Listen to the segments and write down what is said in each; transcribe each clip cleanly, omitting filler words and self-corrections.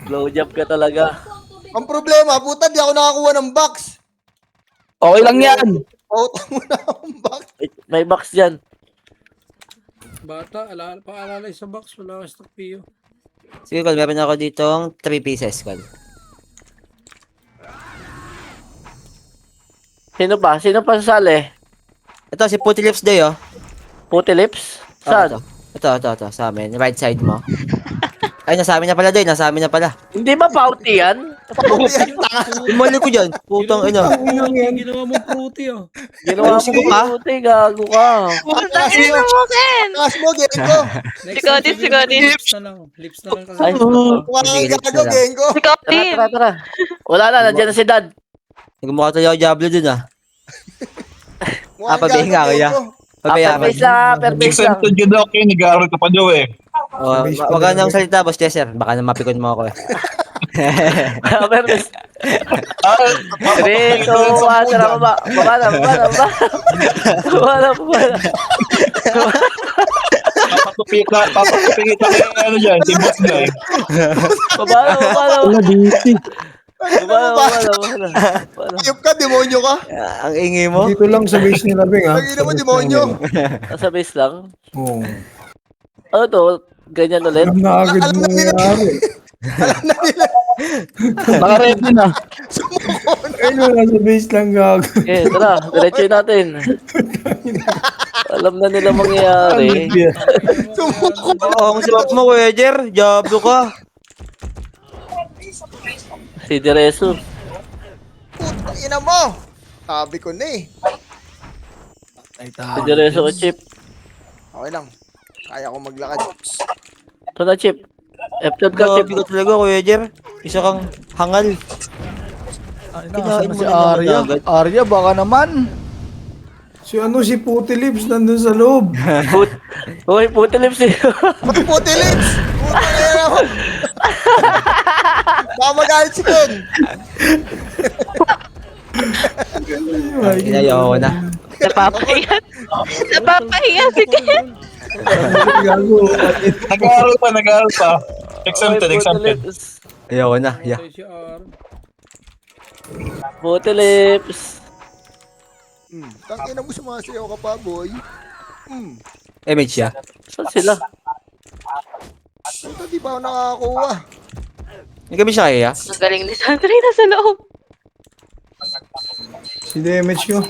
Blowjob ka talaga. Ang problema, puta, di ako nakakuha ng box. Okay lang yan. Pautang mo na akong box. May box dyan. Bata, paalala sa box, wala ka stock PO. Sige, Col, meron ako ditong 3 pieces, Col. Sino pa? Sino pa sasali? Ito, si Putty Lips Day, oh. Puti lips? Oh, Saan? ito, sa amin. Right side mo. Ay, nasa amin na pala, Day. Nasa amin na pala. Hindi ba pauti yan? Umali ko dyan. Putang ina. Ginawa mo fruity, oh. Ginawa mo Ayusin ko, ha? puti, gago ka. Takas mo, takas mo, Genko. Next Sigaw time, din, sige, sigaw din. Lips na lang. Lips na lang kasi. Ay, Mukha kang gago, Genko. Ikaw tara, din. tara. Wala na, nandiyan na si Dad. Nagmukha tayo ako Diablo dun, ah. Mukha kang pabihin gago, ka, kuya. Genko. Pabayaran. Per face lang. Exempted yun ako eh, nag-aaral ka pa daw eh. Oh, wag ka nang salita, Boss Chester. Baka na mapikon mo ako, eh. Per face. Ah, 3, 2, 1, tara, baba. Baba na. papatupi kita kay ano dyan, si boss niya eh. Baba na. Ayop ka, demonyo ka. Ang ingi mo. Dito lang sa base nila, Beng, ha? Lagi naman demonyo. Nasa base lang. Oo. Ano to? Ganyan ulit? Alam na agad Alam na nila. nangyayari. Alam na nila. Naka-ready na. Ayun, nasa base lang gago. Eh, tara. Diretso natin. Alam na nila mangyayari. Oo, ang sibak mo, Kuya Jer. Diablo ka. Si Direso. Putang ina mo. Sabi ko na eh. Si Direso o Chip. Okay lang. Kaya ko maglakad. Ito na, Chip. F-12 ka, Chip. Grabe ka talaga, Kuya Jer. Isa kang hangal. Kinain mo Si na naman Arya. agad. Arya, baka naman. Si Putty Lips nandun sa loob. Uy, puti lips eh. Puti lips. Putang ina mo. Baka magalit si Ken. Inayaw ko na. Napapahiya. Napapahiya si Ken. Gago. Nag-aaral pa. Exempted. Ayaw ko na. Yeah. Si R. Puti lips. Tangina mo, sumasayaw ka pa, boy. Image siya. Saan sila? Puta, di ba ako nakakakuha? Hindi kami siya kaya. Ang galing ni Sandra nasa loob. Si damage ko.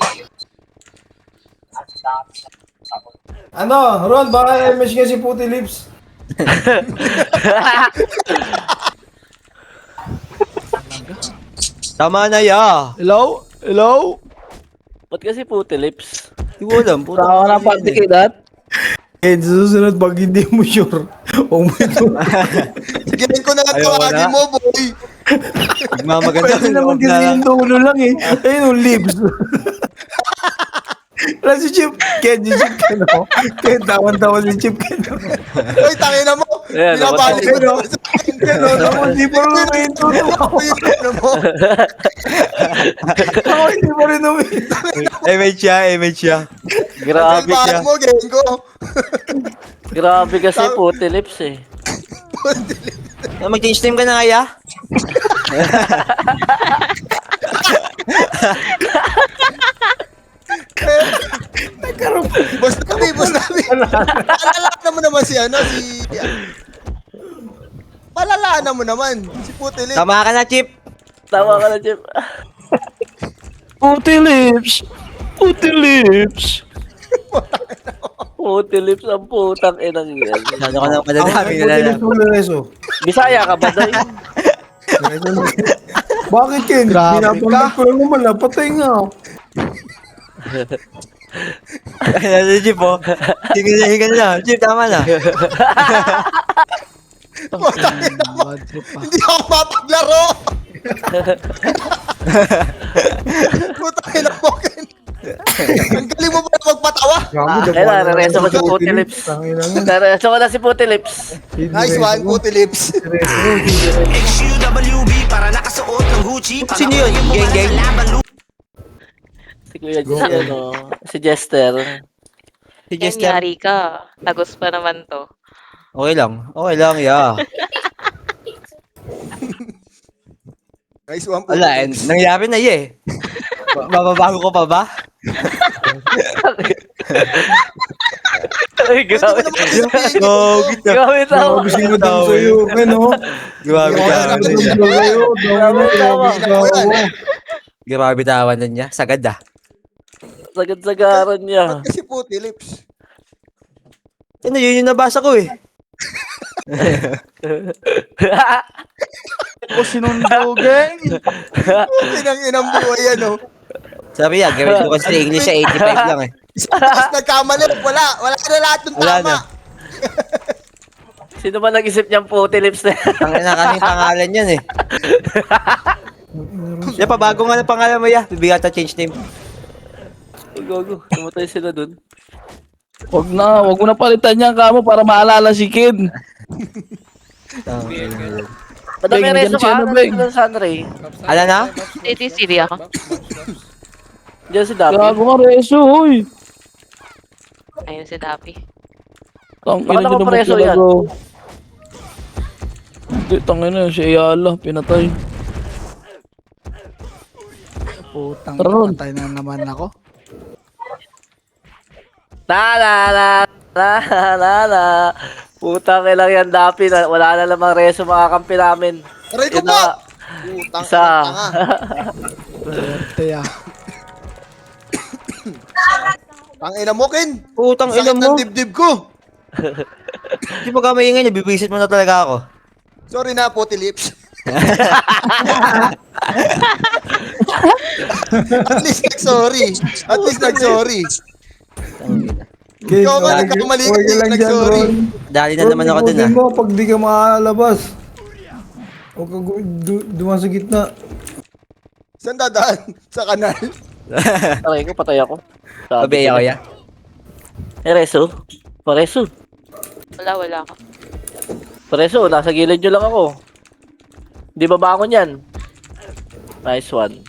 Ano, Ron, baka damage ka si Putty Lips. Tama na, ya. Hello? Hello? Ba't kasi puti lips? Hindi ko alam. Puta Saka ka na pati kay Dad? Eh, sa susunod, pag hindi mo sure, huwag mo ito. Sige ko na lang Ayoko tawagin na. mo, boy. Magmamaganda Pwede ang naman loob kasi na. yung dulo lang eh. Ayun, yung lips. Wala si Chip. Ken, yung Chip Ken, no? Ken, tawan-tawan si Chip Ken. Uy, tangina mo. Ayan, Binabalik ko na. Ken, no? Ako, hindi pa rin uminto. Ano mo? Ako, hindi pa rin uminto. Image siya. Grabe Salbahan siya. mo, Genko. Grabe kasi puti lips eh. Mag-change time ka na kaya? Boss Nabi. Palalaan mo naman si ano, Palalaan mo naman, si Puti Lips. Tama ka na, Chip. Tawa ka na, Chip. Puti lips! Puti lips! Puti lips ang putang inang yan. Ano ka nang madadami na lang. Bisaya ka ba, Day? Bakit, Ken? Grabe Binabanggit ka. ko lang naman, napatay nga. Ano si Chip, oh. Hingal na. Chip, tama na. Hindi ako mapaglaro. Putang ina mo, Ken. Ang galing mo ba na magpatawa? Ayun na, nareso ko si Puti Lips. Nareso ko na si Puti Lips. Nice one, Puti Lips. HUWB para nakasuot ng Gucci. Sino yun? Geng. Si Kuya G, si Jester. Si Jester. Nangyari ka. Tagos pa naman to. Okay lang, ya. Nice one, Wala, eh, Puti Lips. nangyari na eh. Mababago ko pa ba? Ay, grabe. Go, gito. Grabe tama. Grabe si Madam sa'yo, Ken, oh. Grabe tawan niya. Grabe tama. Grabe tawan niya. Sagad ah. Sagad-sagaran niya. Ba't kasi Puti Lips? Ano, yun yung nabasa ko eh. Ako sinundo, gang. Inang buhay yan, oh. Sabi niya, gawin ko kasi sa English siya 85 lang eh. Tapos nagkamali. Wala na lahat ng Wala tama. na. Sino ba nag-isip niyang Puti Lips na? Ang ina kaming pangalan yan eh. Yan pa, bago nga ng pangalan mo ya. Bibigyan ta change name. Gogo, tumatay sila dun. Wag mo na palitan yan kamo para maalala si Ken. Madami Beng, reso dyan siya ba? na, Ano Beng. sila Sunray? Ala na? Ito yung Siri ako. Diyan si Dapi. Gago ka reso, hoy. Ayun si Dapi. Tangina Baka nyo naman nakapreso yan. talaga. Hindi, tangina si Ayala, pinatay. Putang Tara nun. patay na naman ako. La. Putang ilang yan Dapi. Wala na lamang reso makakampi namin. Aray ko Yun po! na. Putang Isa. tanga. Kaya. Ang ina mo, Ken. Putang ina Sakit mo. ng dibdib ko. Di ba ka maingay, nabibisit mo na talaga ako. Sorry na, Puti Lips. At least nag-sorry. Ken, Ikaw nga, okay, nagkamali ka, okay lang dyan, nag-sorry. Ron. Dali na naman ako dun ah. Ikutin mo pag di ka makalabas. Huwag ka dumaan sa gitna. Saan dadaan? Sa kanal. Aray ko, patay ako. Sabi Pabi ko ako na. ya. Reso? Pareso. Wala ako. Pareso, nasa gilid nyo lang ako. Di ba bangon yan? Nice one.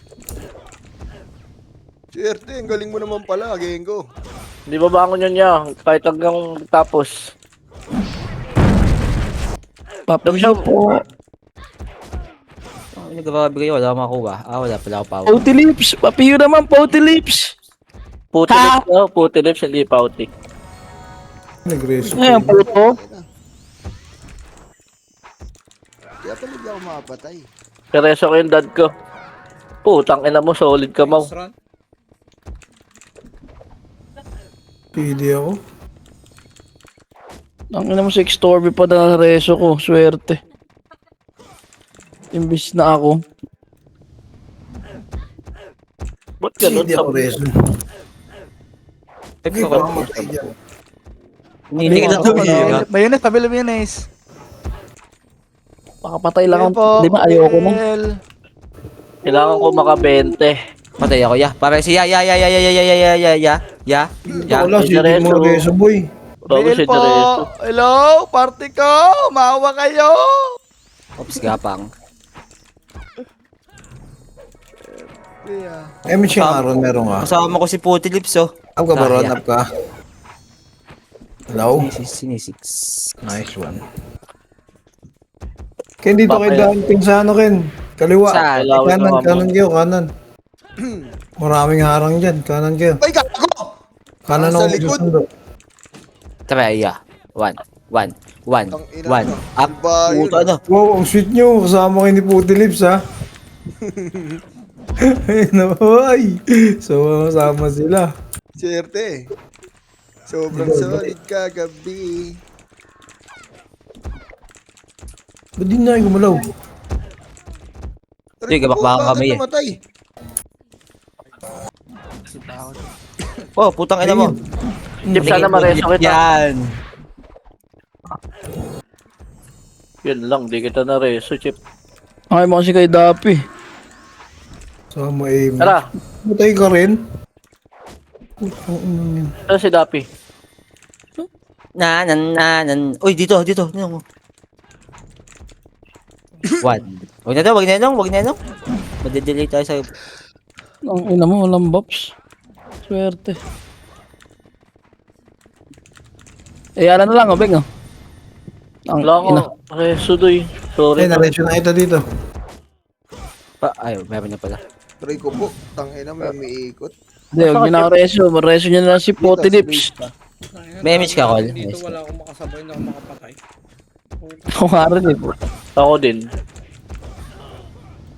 Swerte, ang galing mo naman pala, Gengo. Di ba bangon yun niya? Kahit hanggang tapos. Papiyo po. Ano grabe kayo, wala akong makuha. Wala pala ako power. Pouty lips. Papiyo naman, pouty lips. Puti lips, no? Puti lips, hindi pauti. Nag-reso. Ngayon, puto. Kaya pala di ako makapatay. Pereso ko yung dad ko. Putang ina mo, solid ka mo. Run. Pili ako. Ang ina mo 6 Torby pa na reso ko. Swerte. Imbis na ako. Ba't ganun? Pili ako reso. Teka Hindi ko. ko mamatay dyan. Hindi ka na tumihinga. Mayonnaise, pabili mayonnaise. Pakapatay lang ako. Hindi ma, ayoko mo. Kailangan ko maka-20. Patay ako ya. Para si ya. Wala, si sige mo Reso. reso, boy. Bago si Dereso. Hello, party ko. Maawa kayo. Ops, gapang. Eh, may siyang aron meron ka. Kasama ko si Puti Lips oh. Up ka ba, Ron? Up ka. Hello? Sinisix. Nice one. Ken, dito kay damping sa ano, Ken? Kaliwa. Saan? Kanan kayo, kanan. Maraming harang dyan, kanan kayo. Ay, gago! Kanan Nasa ako likod. susundo. Tara, ya. One. Ang ina One. mo. Up. Ano ba yun? Puto ano. Wow, ang sweet nyo. Kasama kayo ni Puti Lips, ha? Ayun na, ay. So, sama sila. Swerte. Sobrang solid kagabi. Ba't di na kayo gumalaw? Sige, gabakbakan kami eh. Namatay. Oh, putang ina mo. Chip, sana mareso kita. Yan. Yun lang, di kita na reso, Chip. Ay mo kasi kay Dapi. Sama aim. Tara, Matay ka rin? ano si Dapi? Uy, dito. Ano mo? One. Wag na nung. Madedelay tayo sa... Ang ina mo, walang buffs. Swerte. Ayan na lang, Beng. Ang Wala ko, ina. reso doy. Eh, Sorry. narensyo na ito dito. Ay, meron na pala. Try ko po. Tangina, may umiikot. Hindi, huwag nyo na reso. Reso nyo na lang si Potty Lips. May image ka, Col? Dito wala akong makasabay, hindi ako makapatay. Ako nga rin eh. Ako din.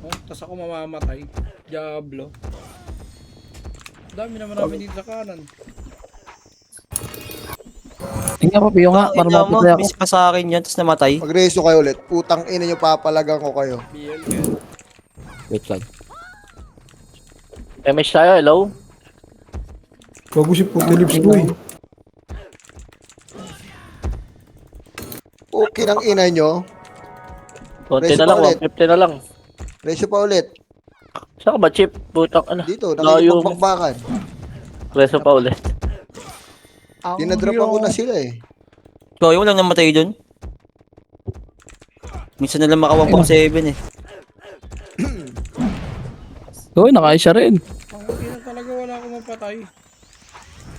Oh, tas ako mamamatay. Diablo. Dami naman namin dito sa kanan. Tingnan ko, Piyo nga, para Tingnan mo, mapatay ako. miss pa sa akin yan, tapos namatay. Mag-reso kayo ulit. Putang ina nyo, papalagang ko kayo. BL ka. Wait, Col. MS tayo, hello? Bago si Puti Lips ko eh. Okay ng ina nyo. Konti Reso na lang, pa ulit. 150 na lang. Reso pa ulit. Saan ka ba, Chip? Putak, ano? Dito, Layo mo. nakikipagpakbakan. Reso pa ulit. Dinadropan ko na sila eh. So, yung lang namatay dun. Minsan na lang maka 1.7 eh. Uy, nakaisa rin. Ang na talaga wala akong mapatay.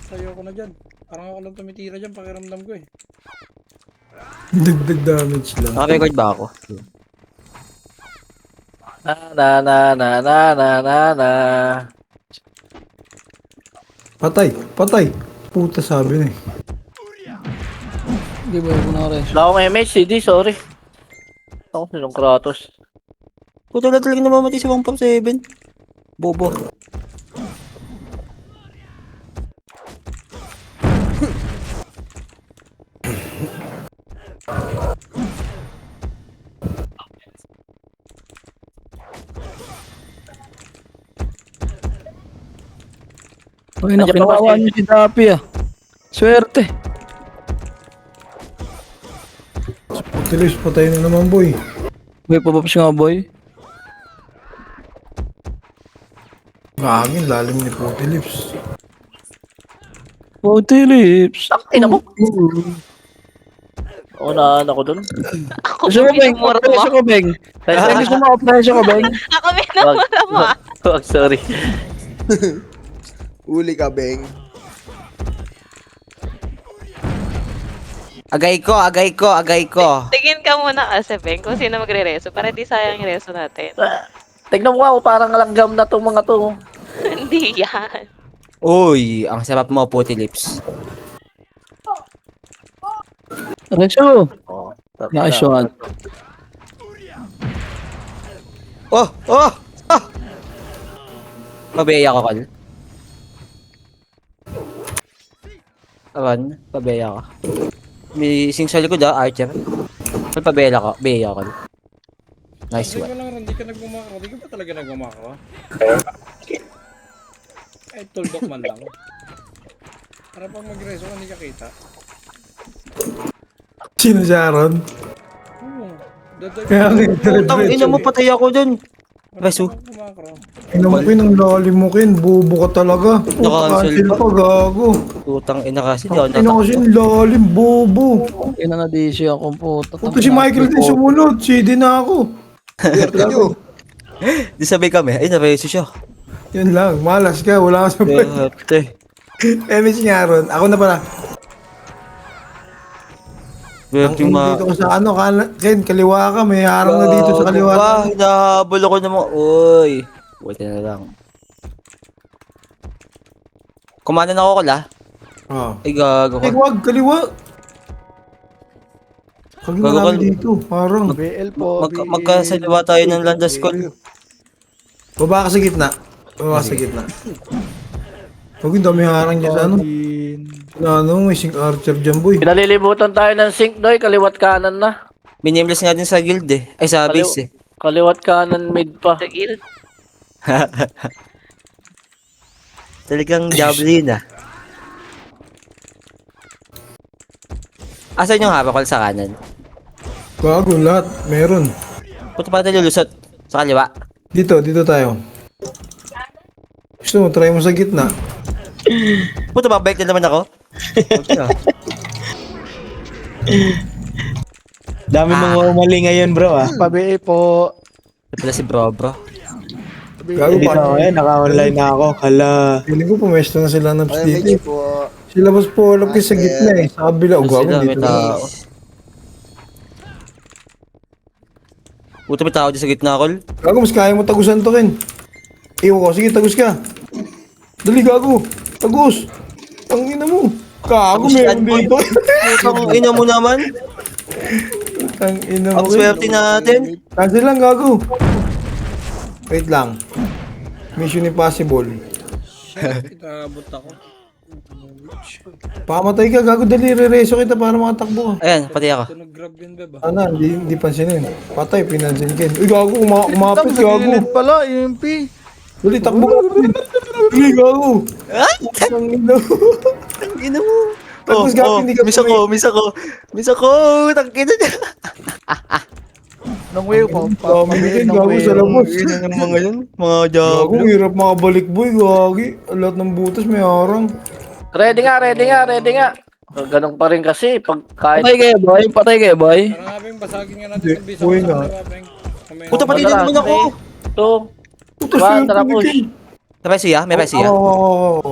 Tayo ko na dyan. Parang ako lang tumitira dyan, pakiramdam ko eh. Dagdag damage lang. Naka-record ba ako? Na. Patay, patay. Puta sabi na eh. Hindi ba ako na reso? Wala akong MS, CD, sorry. Ako, sinong Kratos. Puta na talaga namamatay sa 1.7. Bobo. Uy, na, Nandiyan pa pinawawa kasi. nyo si Dapi ah. Swerte. Puti Lips, patay na naman boy. May papapas nga boy. Gagin, lalim ni Puti Lips. Potty Lips. Ina mo. Unahan ako dun. Ako Gusto ko, Beng? minumura Preso mo. ko, Beng. Gusto mo, preso ko, Beng. Ako minumura mo. Wag, sorry. Uli ka, Beng. Agay ko. Tingin ka muna kasi, Beng, kung sino magre-reso para di sayang yung reso natin. Tignan mo ako, parang langgam na tong mga to. Hindi yan. Uy, ang sarap mo, Puti Lips. Reso. Oh, Nice one. Oh! Pabeya ko, Col. Awan, pabeya ka. May sing sa likod Archer. Col, pabeya ko, Col. Nice Hindi one. ko lang rin, di ka nagmamakro. Di ka ba talaga nagmamakro? Ay, tuldok man lang. Para pag mag-reso ka, hindi ka kita. Sino si Aaron? Oo. Kaya Putang ina mo, patay ako dun. Reso. Kumakro. Inampin ang lalim mo kin, bobo ka talaga. Naka-cancel Cancel pa. pa, gago. Putang ina kasi, di ako Ina kasi ang lalim, bobo. Ina na di siya akong puta. Puta si Michael din sumunod, CD na ako. Swerte nyo. Di sabay kami, ay nareso siya. Yan lang, malas ka, wala ka sa Swerte. MS nga Aaron, ako na pala. Swerte Ang ma... dito ko sa ano, Ken, kaliwa ka, may harang na dito sa kaliwa. Ba, hinahabol ako ng mga... Uy. Buti na lang. Kumana na ako, Kol, Ah. Ay, gago Ay, ko. wag, kaliwa. Kag Gago ka. marami dito, harang. BL po. Magkasaliwa tayo ng landas, Kol. Baba ka sa gitna. Baba ka sa gitna. Huwag yung dami harang dyan sa ano. Na ano, may sing archer dyan, boy. Pinalilibutan tayo ng sync, doy. Kaliwat kanan na. Minimeless nga din sa guild eh. Ay, sa base eh. Kaliwat kanan mid pa. Tagil. Talagang javelin Asan yung haba, Kol, sa kanan? Gago, lahat. Meron. Punta pa tayo lulusot. Sa kaliwa. Dito tayo. Gusto mo, try mo sa gitna. Punta, babalik na naman ako. Okay, Dami mga umali ngayon, bro, Pabi po. Ito pala si bro. Gago Dito pa. ako, naka-online na ako. Hala. Feeling ko pumesto na sila ng Ay, dito. medyo po. Sila mas po alam kayo sa gitna eh. Sa kabila, o gago Sila, may dito. tao. Puta, may tao dyan sa gitna, Kol. Gago, mas kaya mo tagusan to, Ken. Iwan ko, sige, tagus ka. Dali, gago. Tagus. Ang ina mo. Gago, meron dito. Putang ina mo naman. Ang ina mo. Ang swerte natin. Cancel lang, gago. Wait lang. Mission impossible. Itabot ako. Pamatay ka, gago. Dali, re-reso kita para makatakbo ka. Ayan, pati ako. Ito nag-grab yun, beb. Ano, hindi pansinin. Patay, pinansin Ken. Uy, gago, kumapit, gago. Gilid pala, EMP. Dali, takbo ka. Dali, gago. Ang ina mo. Ang ina mo. Tapos gago, hindi ka miss ako. Tangkina niya. Nang wave mo. Pamilitin, gago sa labas. Ang mga yun, mga job. Gago, hirap makabalik, boy, gagi. Lahat ng butas may harang. Ready nga. Ganun pa rin kasi pag kahit Patay kayo, boy. Patay kayo, boy. Parang nga, Beng, basagin nga natin Hindi, yung bisa buhay ko sa na. kaliwa, Beng. Mamaya Puta, na- pati din naman ako. 2, Puta, One, swerte tara, ni push. Ken. May siya? May siya? Oo.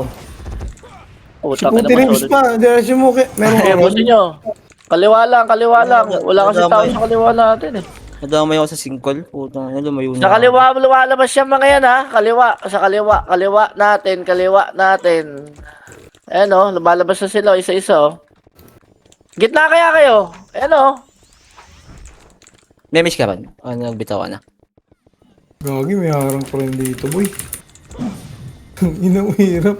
Si Utang Puti Rims pa, diretso mo, meron Okay, ka. boss nyo. Kaliwa lang. Wala kasi tao sa kaliwa natin eh. Nadamay ako sa singkol. Putang ina, lumayo na. Sa kaliwa, lumalabas yung mga yan ha. Sa kaliwa natin. Ayan o, lumalabas na sila isa-isa o. Gitna kaya kayo? Ayan o. May miss ka ba? Ano, nagbitaw ka na? Gagi, may harang pa rin dito, boy. Ina mo, hirap.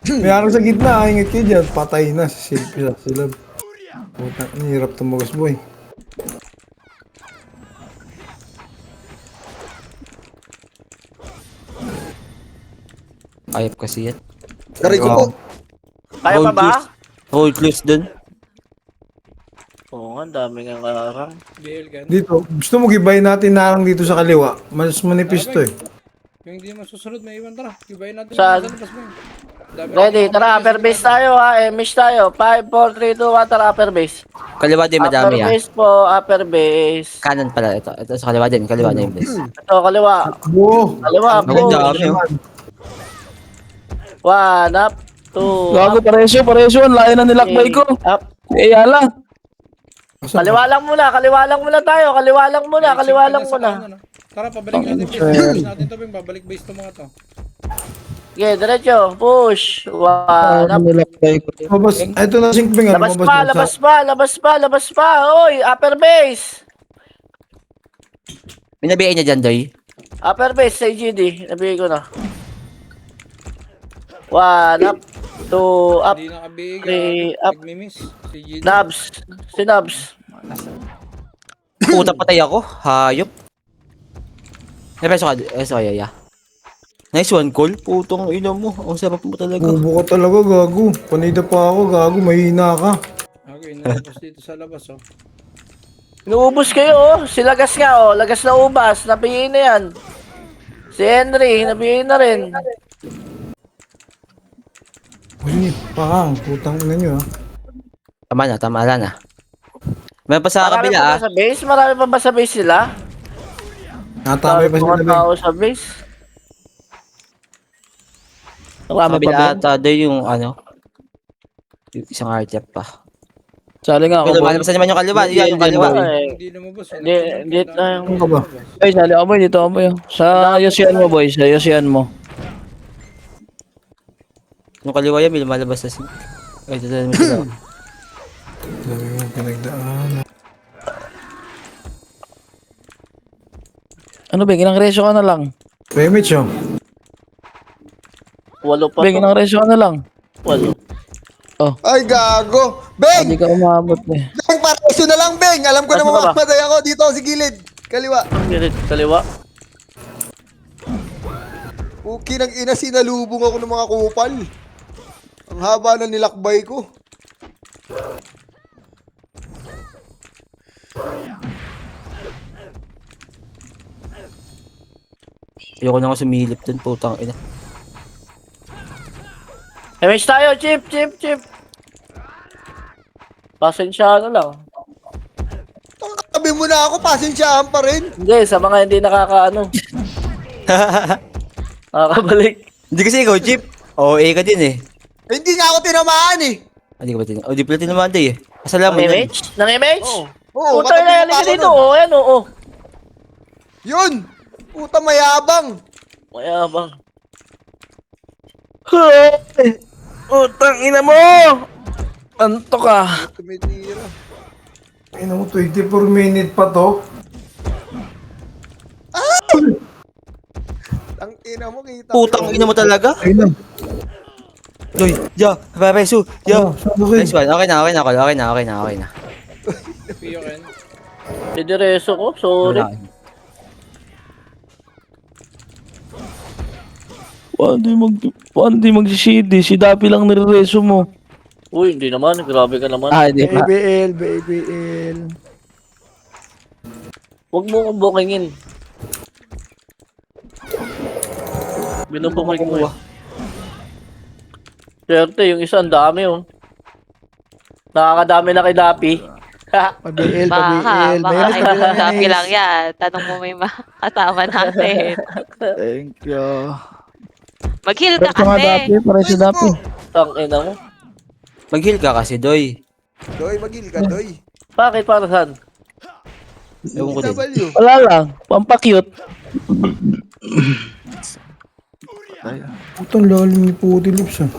May harang sa gitna, ingat kayo dyan. Patay na, silpi sa silab. Puta, ang hirap tumagas, boy. Ayop kasi yan. Garay ko po. Kaya pa ba? Hold close dun. Oo nga, ang dami nga karang. BL gan. Dito, gusto mo gibayin natin na harang dito sa kaliwa. Mas manipis to eh. Yung hindi masusunod, may iwan, tara. Ibayin natin Saan? yung labas mo. Dami- Ready, tara, upper base tayo ha. Mish tayo. 5, 4, 3, 2, 1, tara, upper base. Kaliwa din Upper madami ah. base po, upper base. Kanan pala ito. Ito sa kaliwa din. Kaliwa na yung base. Ito, kaliwa. Wow. Kaliwa, Ang push. dami oh. 1, up, 2, Gago, paresyo. Ang layo na nilakbay ko. up. Ayala. Kaliwa lang muna tayo. Kaliwa lang muna. Tara, pabalik natin base. Natin to, Beng. Babalik base to mga to. Okay, diretso. Push. 1, up. Nilakbay ko. Lumabas, ito na sinkping. Labas pa. Oy, upper base. May nabiyain niya dyan, Doy. Upper base sa GD. Nabigay ko na. 1, up. 2, up. Hindi nakabig. Three, up. Nagmimiss. Si GD. Nabs. Si Nabs. Puta, patay ako. Hayop. May peso ka. Yaya. Nice one, Cole. Putong ina mo. Ang sarap mo talaga. Bubo ka talaga, gago. Panida pa ako, gago. Mahina ka. Okay, nalabas dito sa labas, oh. Inuubos kayo, oh. Si Lagas nga, oh. Lagas na ubas. Nabigay na yan. Si Henry, nabigay na rin. Uy, pakang. Putang ina nyo, ha. Tama na. May pa sa Marami kabila pa ah. ba sa base? Marami pa ba sa base sila? Natamay pa sila, Mga Beng. tao sa base. Sa Marami pa kabila ba? ata Doy yung ano. Yung isang RTF pa. Sali nga ako, Pero boy. malabas naman yung kaliwa. Yan yung kaliwa. Ay, Hindi lumabas. Hindi tayo. Ano ka ba? Ay, sali ako, boy. Dito ako, boy. Sa Yosian mo, boy. Sa Yosian mo. Yung kaliwa yan, may lumalabas na si... Ay, ito na sila. Dami mong pinagdaan. Ano, Beng? Ilang resyo ka na lang? Remit siya. 8 pa Beng, to. ilang resyo ka na lang? 8. Ay, gago. Beng! Hindi ka umabot, eh. Beng, pareso na lang, Beng. Alam ko na Asan ka ba? mamamatay ako. Dito ako sa gilid. Kaliwa. Kaliwa. Puki ng ina, sinalubong ako ng mga kupal. Ang haba na nilakbay ko. Ayoko na ako sumilip dun, putang ina. Damage tayo, chip. Pasensya na lang. Tabi mo na ako, pasensyahan pa rin. Hindi, sa mga hindi nakakaano. Nakakabalik. Hindi kasi ikaw, Jeep. OA ka din eh. Eh, hindi nga ako tinamaan eh. Hindi ka ba tin... Oh, di pala tinamaan day eh. Asala mo Nang yun. image? Nang image? Oo, Puta na, halika dito. Oh, ayan, oh. Yun! Puta mayabang! Mayabang. Hoy! Utang ina mo! Antok ka. Tumitira. Ina mo, 24 minute pa to. Ang ina mo, kita Putang ina mo talaga. Ayun na. Doy, ya, Pepeso, ya. Oh, saan ba Nice one. Okay na, okay na, Col. Okay na, okay na, okay na. Piyo Ken. Didireso ko, sorry. Wala. Paano di mag-shady? Si Dapi lang nirereso mo. Uy, hindi naman. Grabe ka naman. Ah, hindi pa. BBL, BBL. Huwag mo kong bookingin. Binubuking mo eh. Swerte, yung isa ang dami oh. Nakakadami na kay Dapi. BBL, Baka, BBL. baka Mayroon ay pa rin sabi lang yan. Tanong mo may makasama natin. Thank you. Mag-heal ka Pero nga kasi. Dapi, pare si Dapi. Tang ina mo. Mag-heal ka kasi, Doy. Doy, magil ka, Doy. Bakit para saan? Ewan ko din. W. Wala lang, pampakyut. Putang lalim ni Puti Lips ah.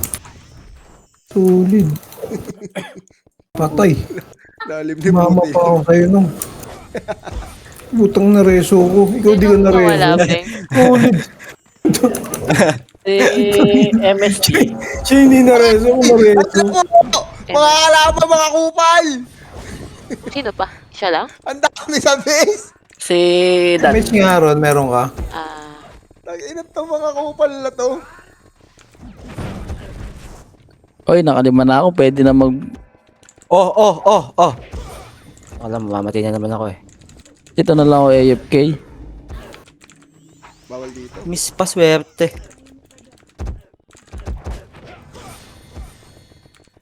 Solid. Patay. Lalim ni Mama Puti. pa ako sa'yo nung. Butang nareso ko. Ikaw di ka Sino nareso. malabing? Solid. Si MSG. Siya hindi nareso ko nareso. Mga kalaban, mga kupal! Sino pa? Siya lang? Ang dami sa base! Si Dan. Miss nga ron, meron ka? Ah, Tag-inat tong mga kupal na to. Oy, nakalima na ako. Pwede na mag... Oh. Alam mo, mamatay na naman ako eh. Ito na lang ako AFK. Bawal dito. Miss paswerte.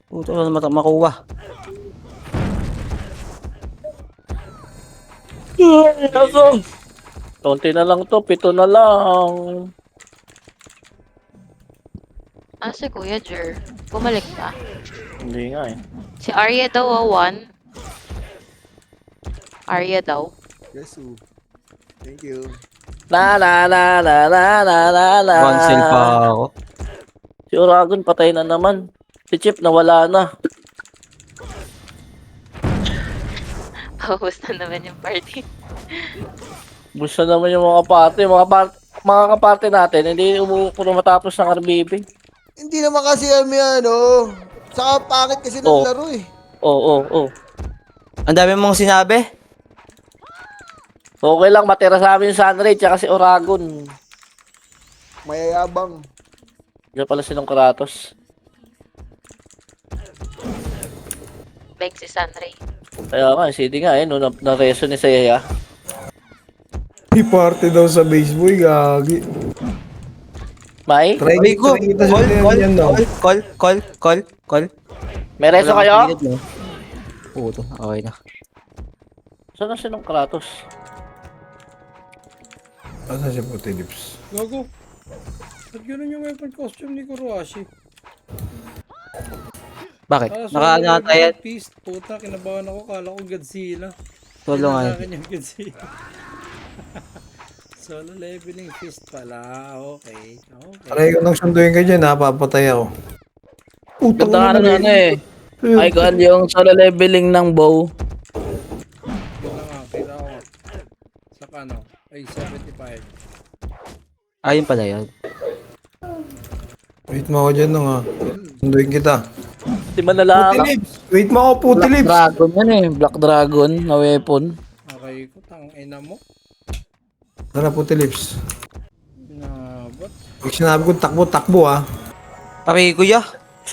Puto na naman makuha. Ako. Konti na lang to, 7 na lang. si Kuya Jer. Bumalik pa. Hindi nga eh. Si Arya daw, 1. Arya daw. Yes, thank you. Na na na na na na na na. Cancel pa ako. Si Oragon patay na naman. Si Chip nawala na. Ubus na naman yung party. Gusto naman yung mga kaparte natin, hindi matapos ng RBB. Hindi naman kasi kami saka pangit kasi ng Oh. laro eh. Oo. Ang dami mong sinabi. Okay lang, matira sa amin yung Sunray, tsaka si Oragon. Mayayabang. Diyan pala silang Kratos. Beg si Sunray. Kaya nga, CD nga no, na-reso ni Seiya. May party daw sa base boy, gagi. May? Try Amigo, kita sa yan daw. call. May reso kayo? Puto, okay na. Saan na silang Kratos? Asa si Puti Lips? Gago. Ba't ganun yung weapon costume ni Kuroashi? Bakit? Ah, Naka-natayan. Beast. Puta, kinabahan ako. Kala ko Godzilla. Solo nga. Sa akin yung Godzilla. Solo leveling fist pala. Okay. Try ko nang sunduin ka dyan ha, papatay ako. Putang Ganda ka na eh. Ay, kaan yung solo leveling ng bow. Wala nga. Kita ko. Sa kano? Ay, 75. Ayun pala yun. Wait mo ako dyan nung ha. Sunduin kita. Di man na lang. Puti Lips! Wait mo ako, Puti Black Lips! Dragon yan eh. Black Dragon na weapon. Okay ko. Tang ina mo. Tara, Puti Lips. Nabot. Pag sinabi ko takbo ha. Paki kuya.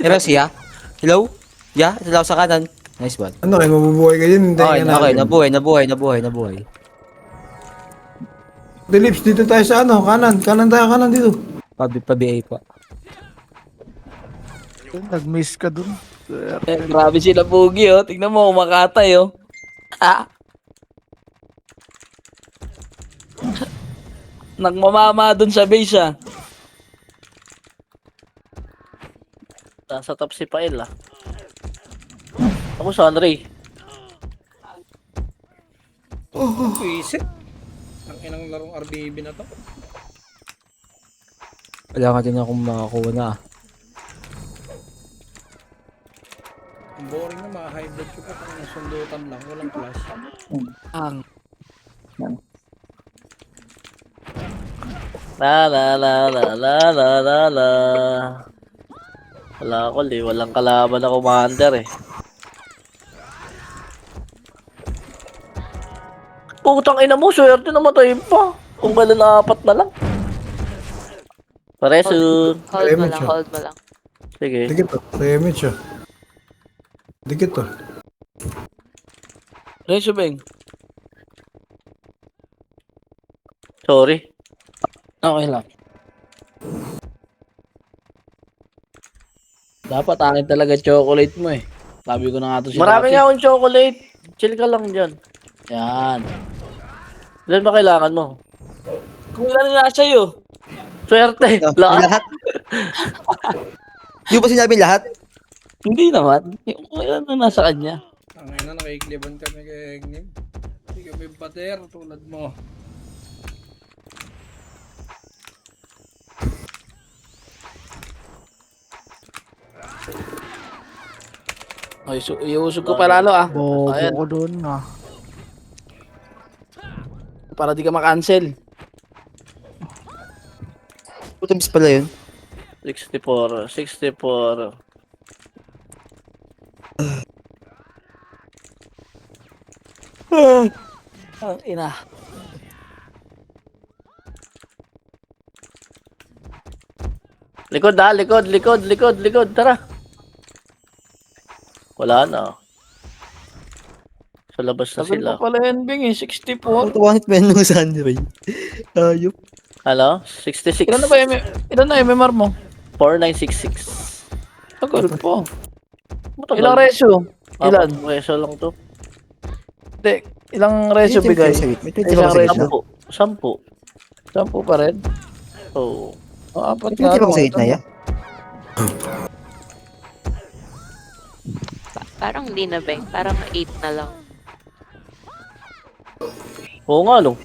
Hello siya. Hello? Ya, hello sa kanan. Nice one. Ano kayo, mabubuhay ka dyan? Hindi Okay, ka okay, natin. nabuhay. Puti Lips, dito tayo sa kanan. Kanan dito. Pa-BA pa. Nag-miss ka dun. Eh, grabe sila Pugi oh. Tingnan mo, umakatay oh. Ah. Nagmamama dun sa base ah. Nasa top si Pael ah. Ako Sunray. Visit. Ang inang larong RBB na to. Kailangan din akong makakuha na. Ang boring na mga high blood ko pa kung nasundutan lang. Walang clash. La la la la la la la la. Wala ko, walang kalaban na commander eh. Putang ina mo, swerte namatay pa. Kung gano'n na 4 na lang. Pareso. Hold mo lang, hold mo lang. Sige. Dikit to. Remit siya. Dikit to. Reso, Beng. Sorry. Okay lang. Dapat akin talaga chocolate mo eh. Sabi ko na nga to si Marami Rafi. nga akong chocolate. Chill ka lang dyan. Yan. Ilan ba kailangan mo? Kung ilan na sa'yo. Swerte. Lahat. Lahat? Di ba sinabi lahat? Hindi naman. Kung ilan na nasa kanya. Ang ina, nakikliban kami kay Egnim. Hindi kami pater tulad mo. Ay, iusog ko pa lalo ah. Bobo Ayan. ko doon ah. Para di ka makancel. Puta bis pala yun. 64. 64. Ang ina. Likod ha, likod. Tara. Wala na. Sa labas na Sabi sila. ko pala yan, Beng eh. 64. Puta, wanit pa yun nung Sunray. Ayop. Ano? 66. Ilan na MMR mo? 4966. Tagal po. Matagal. Ilang reso? Ilan? Reso lang to. Hindi. Ilang reso bigay? May Isang 20 ba reso. sa 10. 10 pa rin? Oo. O, apat May 20 ba sa gitna ya? Parang hindi na, Beng. Parang 8 na lang. Oo nga, no.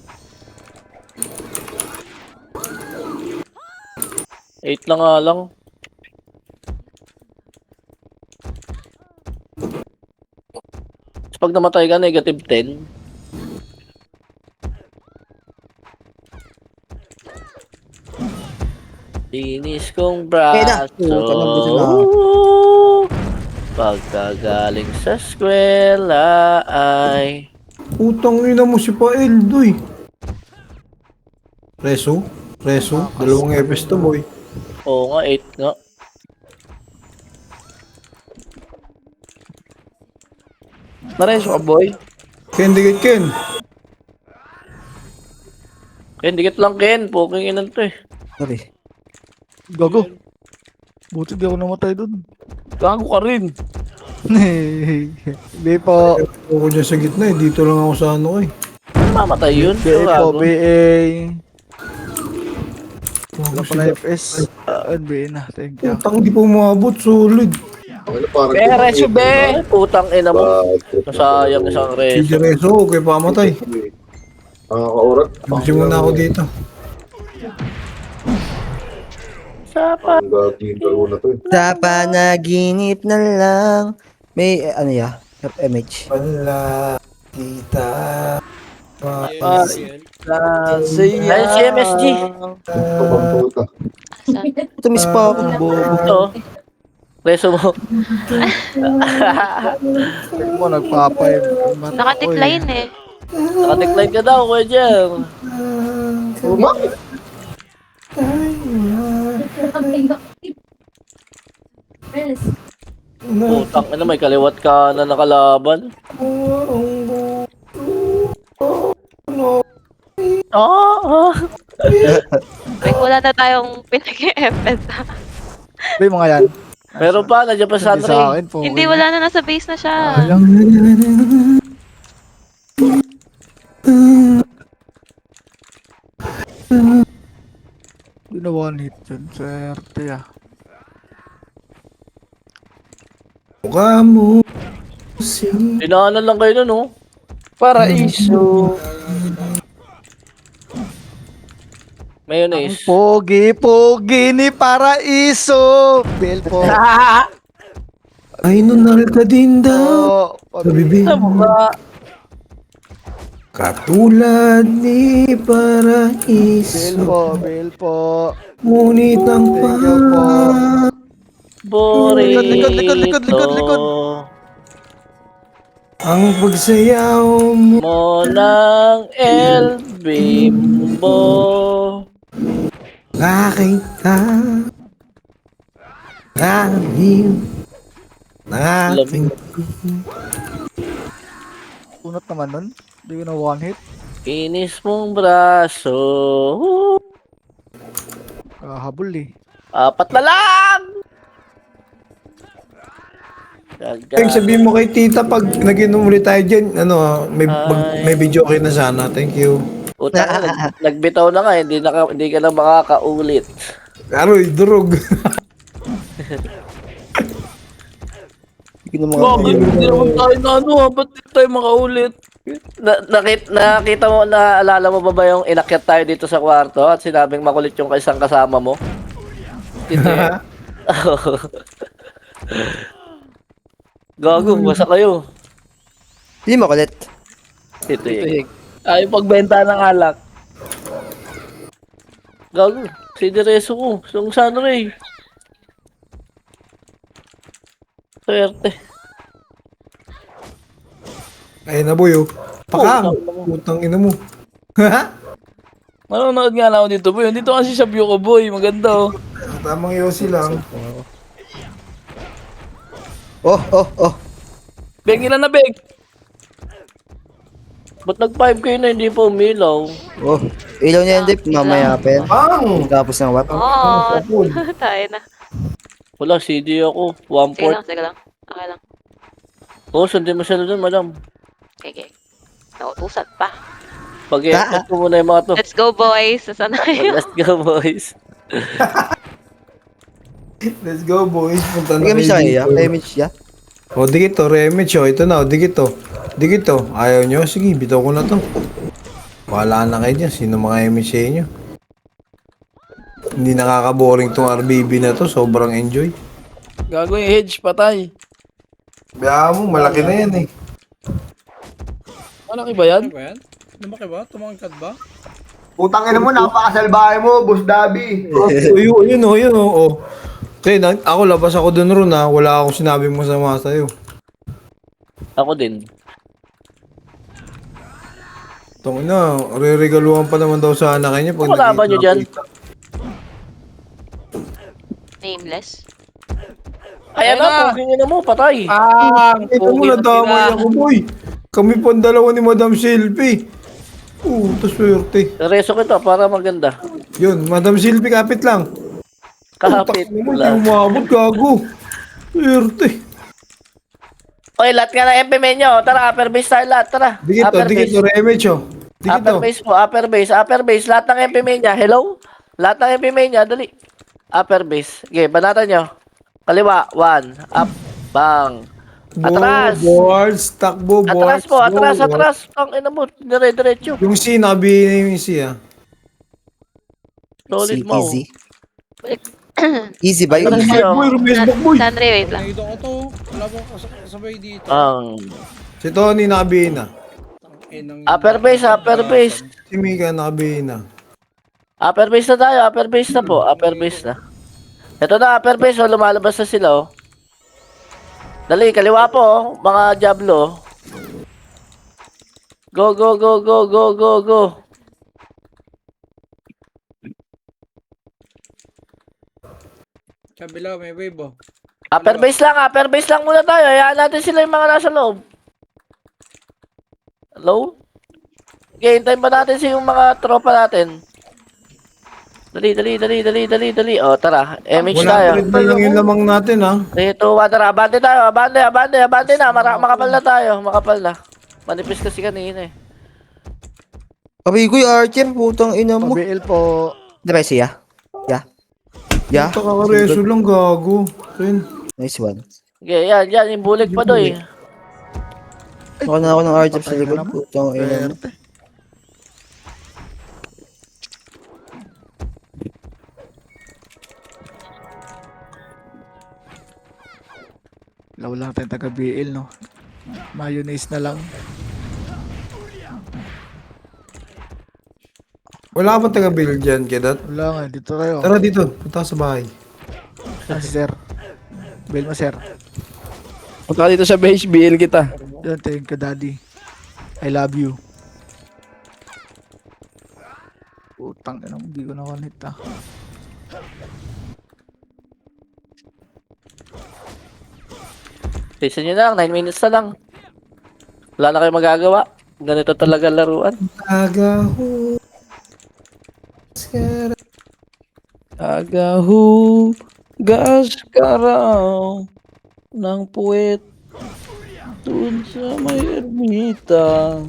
8 na nga lang. Tapos pag namatay ka, negative 10. Linis kong Kaya na. braso. Puta, nabusin na. Pagkagaling sa eskwela ay... Putang ina mo si Pael, doy. Reso? Reso? Dalawang epes to, boy. Oo nga, 8 nga. Nareso ka, boy? Ken, dikit Ken. Ken, dikit lang Ken. Poking inan to eh. Sorry. Gago. Buti di ako namatay doon. Gago ka rin. Hindi po. Ako dyan sa gitna eh. Dito lang ako sa ano eh. Mamatay yun. BA po, Gago. BA. Wala pa na FS. BA na, thank you. Putang di pa umabot. Solid. Reso, Beng! Ay, putang ina mo. Nasayang isang Si reso. Reso, okay pamatay. Nakakaurat. Kasi muna ako dito. Sapa. Ang gagawin dalawa na to eh. Sa panaginip na lang. May, ano ya? MH. Wala kita. Saya. Ayun si MSG. Ito bang puta? Asan? Puta, miss pa akong bobo. Ito. Reso mo. Mo, nagpapay. Naka-decline eh. Naka-decline ka daw, Kuya Jer. Putang ina, may kaliwat ka na nakalaban. Ah. Beng, wala na tayong pinag-e-FS. Hindi, mga yan. Meron pa, nandiyan pa sa Hindi sa Andre. akin po. Hindi, wala na. Nasa base na siya. Alang. Hindi na one hit dyan. Swerte ah. Mukha mo. Si... Dinaanan lang kayo nun, oh. Paraiso. Mayonnaise. Pogi ni Paraiso. Belpo. Ay, nunal ka din daw. Oh, Sa bibig. Katulad ni Paraiso. Belpo. Ngunit ang Thank you po. Burrito. Likod. ang pagsayaw mo. Mo ng El Bimbo. Nakita. Aking. Aking. Unat naman nun. Hindi ko na one hit. Kinis mong braso. Habol eh. 4 na lang! Teng, sabihin mo kay tita pag nag-inom ulit tayo dyan, ano, may video okay na sana. Thank you. Utang na, nagbitaw na nga, hindi ka na makakaulit. Aroy, durog. Hindi ko na Bakit hindi naman tayo na ano ha? Ba't di tayo makaulit? Nakita mo, naalala mo ba ba yung inakyat tayo dito sa kwarto at sinabing makulit yung isang kasama mo? Hindi. Gago, basta kayo. Hindi makulit. Ito eh. Ayaw pagbenta ng alak. Gago, si Direso ko. Sung saan rin. Swerte. Ayun na boy, oh. Pakang. Putang ina mo. Manonood nga lang ako dito, boy. Dito kasi sa view ko, boy. Maganda, oh. Tamang yosi lang. Oh. Beg, ilan na, Beg? Ba't nag-5 kayo na hindi pa umilaw? Oh. Ilaw niya yung dip. Mamaya pa yan. Bang! Tapos ng what? Oo, tayo na. Wala, CD ako. Sige lang. Okay lang. Oo, sundin mo sila dun, madam. Okay. Nautusan pa. Pag-i-effort ko muna yung mga to. Let's go, boys. Nasaan na kayo? Let's go, boys. Let's go, boys. Punta na Hindi kami kayo siya dito. kaya. Image siya. Oh, dikit to. Remage, oh. Ito na, oh. Dikit to. Dikit to. Ayaw nyo? Sige, bitaw ko na to. Wala na kayo dyan. Sino mga image sa inyo? Hindi nakaka-boring tong RBB na to. Sobrang enjoy. Gago yung hedge, patay. Kaya mo, malaki na yan eh. Malaki ba yan? Ano ba yan? Lumaki ba? Tumangkad ba? Putang ina mo, napakasalbahe mo, Boss Dabi. Yun oh. Okay, ako labas ako dun ron ha. Wala akong sinabing masama sa'yo. Ako din. Tong ina, re-regaluhan pa naman daw sa anak niya. Ano kalaban nyo dyan? Nameless. Ayan na, pugin na mo, patay. Ito mo, nadamay ako boy. Kami pa ang dalawa ni Madam Silvi. Swerte. Reso kita para maganda. Yun, Madam Silvi, kapit lang. Kapit Hindi lang. umabot, gago. Swerte. Okay, lahat nga ng MP nyo. Tara, upper base tayo lahat. Tara. Dikit to, Remage oh. Dikit Upper to. base po, upper base. Lahat ng MP niya. Hello? Lahat ng MP niya, dali. Upper base. Okay, banatan nyo. Kaliwa, 1. Up, bang. Atras. Boards, takbo, boards. Atras po, atras. Ang ina mo, dire-diretso. Yung C, nabi na yung C ah. Solid mo. Easy. Easy ba yun? Boy, Facebook boy. Sandre, wait lang. Dito ko to. Wala bang kasabay dito? Si Tony nakabi na. Upper base. Si Mika nakabi na. Upper base na tayo, upper base na po. Upper base na. Ito na, upper base. Oh, lumalabas na sila, oh. Dali, kaliwa po, oh. Mga Diablo. Go. Kabila, may wave oh. Upper base lang muna tayo. Hayaan natin sila yung mga nasa loob. Hello? Okay, hintayin pa natin yung mga tropa natin. Dali. O, tara. MH tayo. 100 na lang yung lamang natin ha. 3, 2, 1, tara. Abante tayo. Abante na. Makapal na tayo. Makapal na. Manipis kasi kanina eh. Sabi ko yung Archer, putang ina mo. Pabiil po. Diba siya? Yeah. Kakareso lang gago. Rin. Nice one. Okay, yan. Yung bulig pa doy. Ako na ako ng Archer sa likod. Putang ina mo. Swerte. Wala tayong taga-BL, no? Mayonnaise na lang. Wala ka ba taga-build dyan, Kedat? Wala nga, dito tayo. Tara dito, punta ka sa bahay. Ah, si sir. Bill mo, sir. Punta ka dito sa base, BL kita. Yan, thank you, daddy. I love you. Utang na lang, hindi ko na-connect, ah. Isa nyo na lang, 9 minutes na lang. Wala na kayo magagawa. Ganito talaga laruan. Agaho. Agahu, gas karaw ng puwet dun sa may ermita.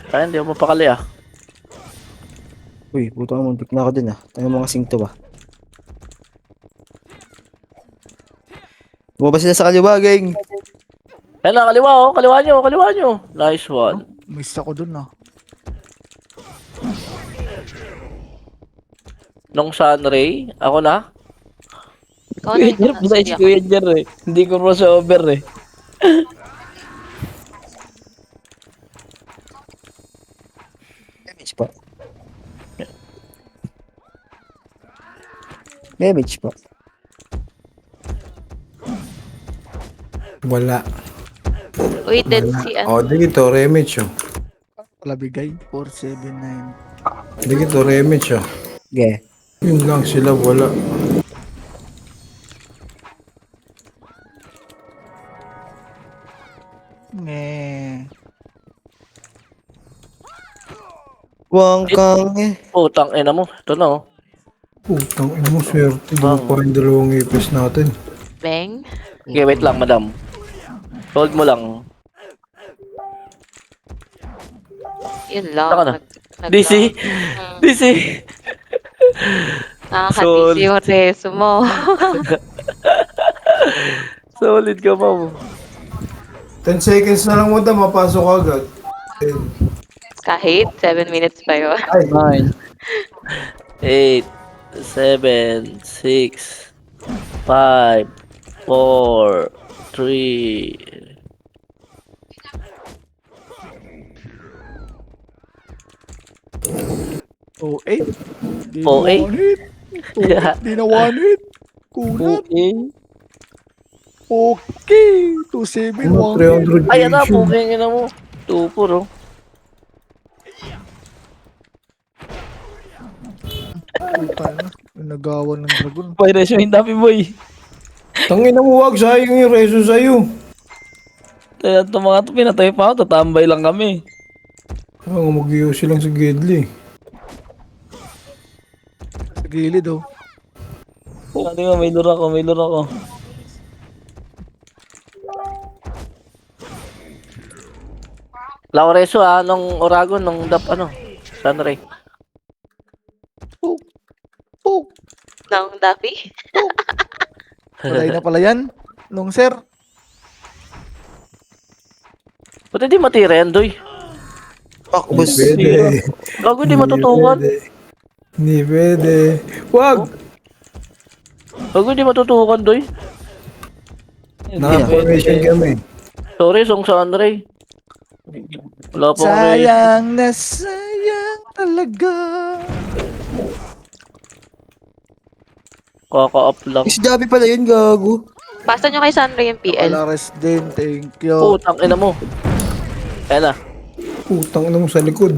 Kaya hindi mo mapakali ah. Uy, puto ka muntik na ako dun ah. Tayo mga singto ba? Bumaba sila sa kaliwa, gang. Ayan na, kaliwa oh. Kaliwa nyo, kaliwa nyo. Nice one. Miss ako dun, ah. Nung Sunray, ako na. Ikaw na Kuya ikaw Jer, na. patay si Kuya Jer eh. Hindi ko crossover eh. Damage pa. Damage pa. Wala. Uy, dead si ano. O, dito, remage, oh. Wala bigay. 479. Dito, remage, oh. Okay. Yun lang sila, wala. Ngeh. Wangkang eh. Putang ina mo. Ito na oh. Putang ina mo, swerte. Dito pa rin dalawang ipis natin. Bang. Okay, wait lang, madam. Hold mo lang. Yun lang. Saka na. Nag- DC. DC. Nakaka-DC yung reso mo. Solid ka, ma'am. 10 seconds na lang mo ta, mapasok agad. Kahit 7 minutes pa yun. Nine. 8, 7, 6, 5, 4, 3. Oh, 8. Di Oh, na eight. one hit. Oh, di na one hit. Kunat. Okay. Okay. 2-7. Ano, 300 Ay, ano, vision. puking ina mo. Tupor, oh. Nagawan ng dragon. May reso yung dami boy. Tangin na mo, wag sayang yung reso sa'yo. Kaya itong mga to pinatay pa ako, tatambay lang kami. Ang mag-iyo silang sa Gedli. Sa gilid, oh. Hindi nga, may lura ko, may lura ko. Laureso ah, nung Oragon, nung DAP ano, Sunray. Nang Daffy. Patay na pala yan. Nung sir. Ba't hindi matira yan, Doy? Fuck, boss. Pwede. Gago, hindi matutukan. Hindi pwede. Wag! Gago, hindi matutukan, Doy. Naka-formation kami. Sorry, song Sunray. Wala po kami. Sayang na sayang talaga. Kaka-up lang. Si Javi pala yun, gago. Pasta nyo kay Sandra yung PL. Alares din. Thank you. Putang ina mo. Ayan na. Putang ina mo sa likod.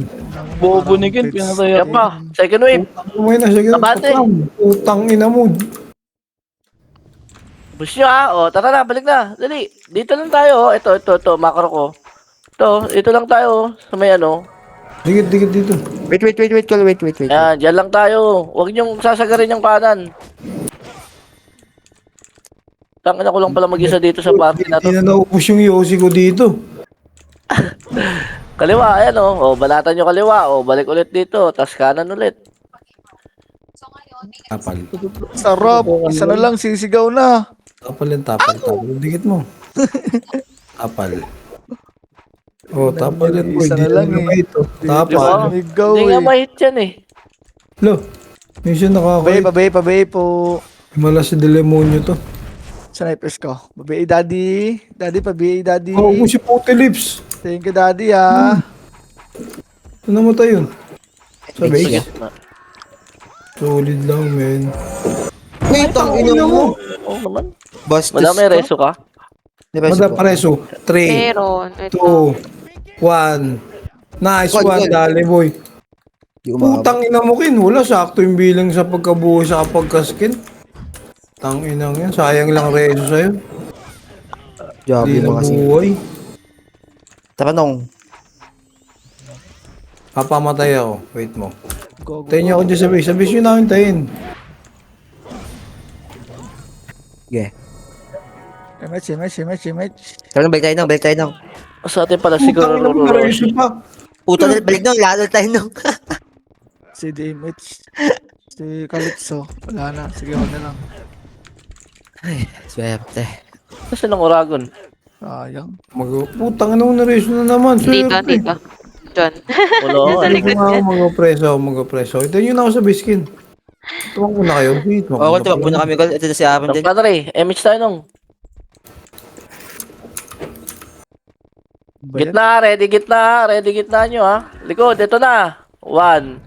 Bobo ni Ken, pinatay Yan ako. pa. Second wave. Umay na siya. Abante. Putang ina mo. Push nyo ah. O, tara na, balik na. Dali. Dito lang tayo. Oh. Ito. Macro ko. Ito lang tayo. Sa may ano. Dikit dito. Wait, Col. Wait. Ayan, dyan lang tayo. Huwag nyong sasagarin yung kanan. Tangin ko lang pala mag-isa dito sa party na to. Hindi na naubos yung Yossi ko dito. Kaliwa, ayan o. O, balatan nyo kaliwa. O, balik ulit dito. Tas kanan ulit. Tapal. Sarap. Isa na lang. Sisigaw na. Tapal. Dikit mo. Tapal. Oh, tapa yan boy. Isa Di na lang lang eh. ito. Di Tapa. ba? Ligaw Hindi nga eh. mahit yan eh. Lo, minsan Pabay, nakakait. pabay po. Mala si Delemonyo to. Snipers ko. Pabay, daddy. Daddy, pabay, daddy. Oh, si Puti Lips. Thank you, daddy, ah. Ano namatay yun? Sa Sige. base? Solid lang, men. Wait, ang ino mo. Oo naman. Bastos Madami ka. reso ka. Di ba, Mada preso. 3, Meron. Ito. 2, 1. Nice Wag, one, wag. dali boy. Di umabot. Putang ina mo kin. Wala, sakto yung bilang sa pagkabuhay sa pagkaskin. Tang inang yan. Sayang lang reso sa'yo. Job Hindi yung na mga sing. buhay. Tapanong. Papamatay ako. Wait mo. Go, go. Tayin niyo ako dyan sa base. Sa base yun namin tayin. Sige. Image. Tara nang, balik tayo nang. Sa atin pala siguro. Putang ina mo, reso pa. Puta na, balik nang, lalo tayo nang. Si The Image. Si Calypso. Wala na. Sige, wag na lang. Ay, swerte. Kasi ng Oragon. Sayang. Putang ina mo, nareso na naman. Dito, Swerte. dito. John. Wala Sa ka. likod Kung niya. ako mag-preso. Tayin nyo na ako sa biskin. Tuwang ko na kayo. Wait, Okay, tumakbo na kami, Gol. Ito na si Aaron Ang din. padre, MH tayo nung. Ba yan? Gitna, ready gitna nyo ha. Likod, ito na. 1,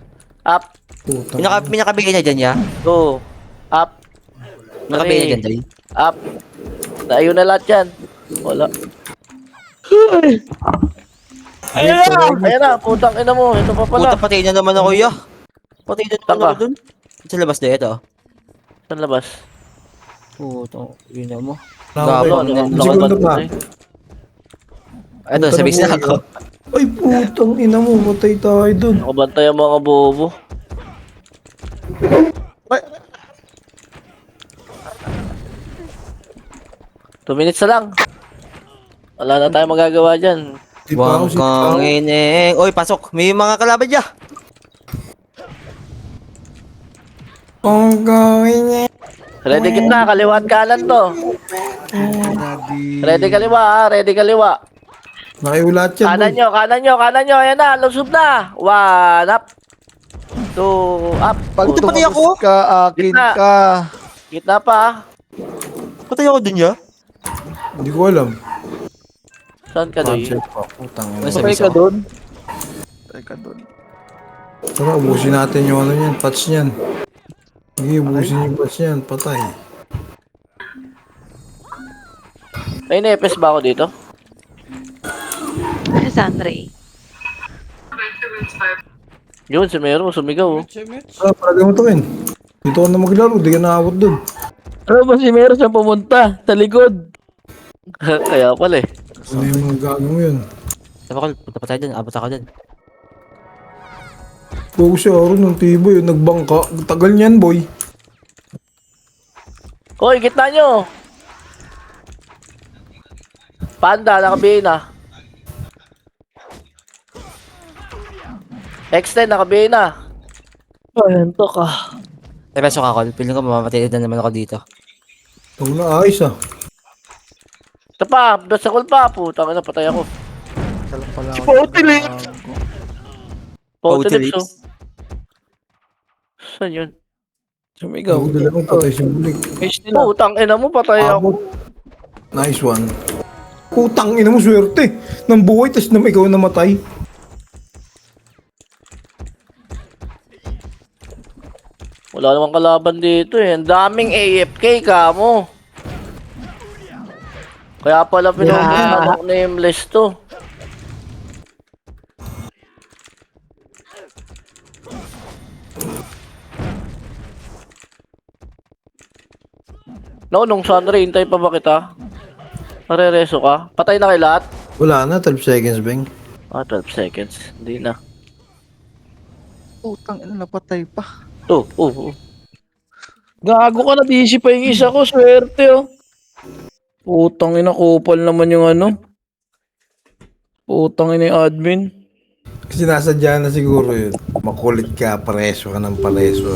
up, Putang. Pinakabigay niya dyan, ya? 2, up, Nakabigay niya dyan, Day. up. Ayun na lahat yan. Wala. Ayan na, putang ina mo. Ito pa Puta, pala. patay na naman ako, ya. Patay na naman Taka. ako dun. Sa labas na ito. Saan labas? Puta, yun na mo. Nakakabigay. Gabang na. Segundo pa. Ito, sa base na ako. Ay, putang ina mo. Matay tayo dun. Nakabantay ang mga bobo. Two minutes na lang. Wala na tayong magagawa dyan. Di pa ako Buwang si kang ineng. Oy, pasok. May mga kalaban dyan. Ang gawin niya. Ready gitna, kaliwa at kanan to. Daddy. Ready kaliwa ha, ready kaliwa. Nakiulat yan. Kanan nyo. Ayan na, lusog na. 1, up. 2, up. Pag Puto, pati tumagos ako? ka, akin Gitna. ka. Gitna pa ha. Patay ako dun, ya. Hindi ko alam. Saan ka doy? Cancel pa. Putang ina. Sa base ako. doon. Teka doon. Tara, ubusin natin yung ano niyan. Patch niyan. Sige, ubusin yung patch niyan. Patay. May nepes ba ako dito? Sandre. Yun, si Mero, sumigaw oh. Mitch. Tara, palagay mo to, Ken. Dito ka na maglaro. Di ka naabot dun. Ano ba si Meron saan pumunta? Sa likod. Kaya pala eh. Ano yung mga gagawin mo yun? Sabi ko, punta pa tayo dun. Abot ako dun. Bago si Aaron ng tiboy. Nagbangka. Tagal niyan, boy. Hoy, gitna nyo. Panda, nakabihin na. Extend, nakabihin na. Ayan to ka. Ay, pasok ako. Piling ko mamamatay na naman ako dito. Ito na ayos ah. Ito pa, nasa call pa. Putang ina, patay ako. Talang pala Si ako. Pauti Lips. Potilips oh. Saan yun? Sumigaw. Ako dalawang patay si Bulik. Face nila. Putang ina mo, patay ako. Abot. Nice one. Putang ina mo, swerte. Nang buhay, tas na ikaw namatay. Wala namang kalaban dito eh. Ang daming AFK ka mo. Kaya pala pinag nameless to. No, nung Sandra, hintay pa ba kita? Marereso ka? Patay na kay lahat? Wala na, 12 seconds, Beng. 12 seconds. Hindi na. Utang ina, napatay pa. Gago ka na, DC pa yung isa ko. Swerte oh. Putang ina, kupal naman yung ano. Putang ina yung admin. Kasi nasadya na siguro yun. Makulit ka, pareso ka ng pareso.